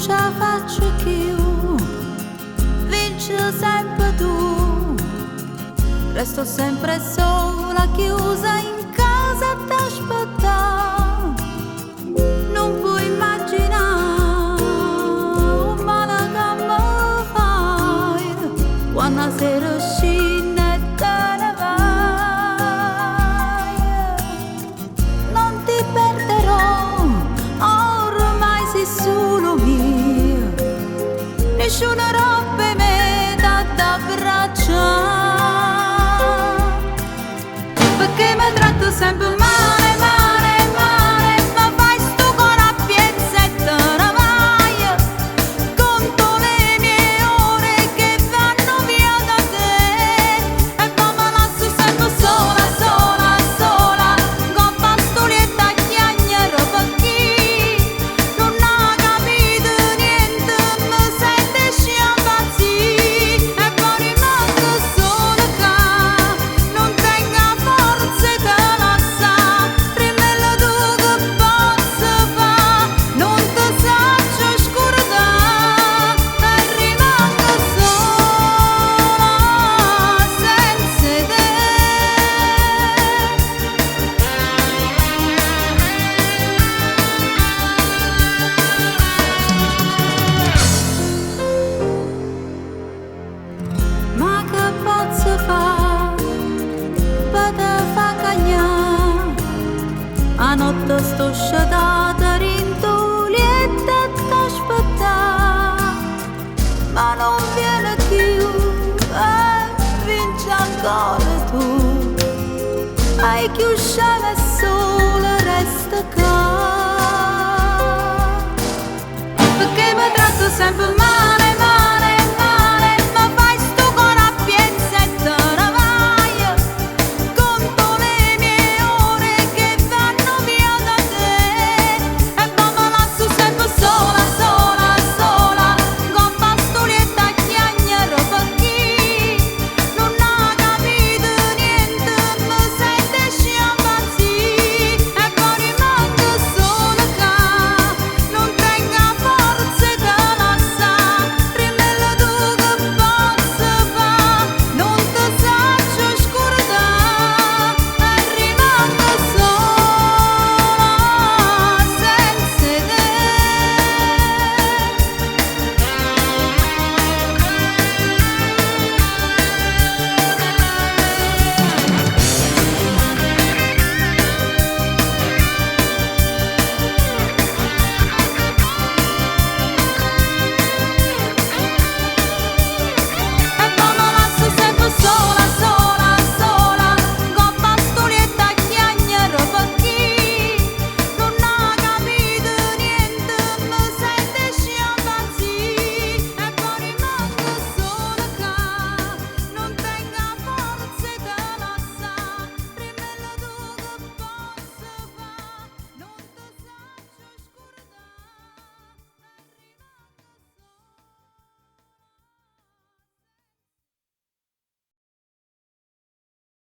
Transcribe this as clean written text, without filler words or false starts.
ce la faccio più, vinci sempre tu, resto sempre sola, chiusa in casa a t'aspettare. Non puoi immaginare un male che mi fai quando la sera scende e te ne vai. Non ti perderò, ormai sei solo mia, nessuna roba me da abbracciare, perché mi tratto sempre male, male, male. Mi fai sto corapiezza e te ne vai, conto le mie ore che vanno via da te, e poi mi lascio sempre sola, sola, sola, con pastolietta a chiagnere, perché non ha capito niente, mi sente sciampazzì, e poi rimango sola qua, non tengo forze da lasciare, rimella tu che posso fare, non ti saggio scordare, e rimango sola senza te. Ma che posso fare per te fa cagnare? A notte sto sciatata rintulietta e t'aspettare, ma non viene più e vinci ancora tu. Hai chiusciato e solo resta qua, perché mi tratto sempre male.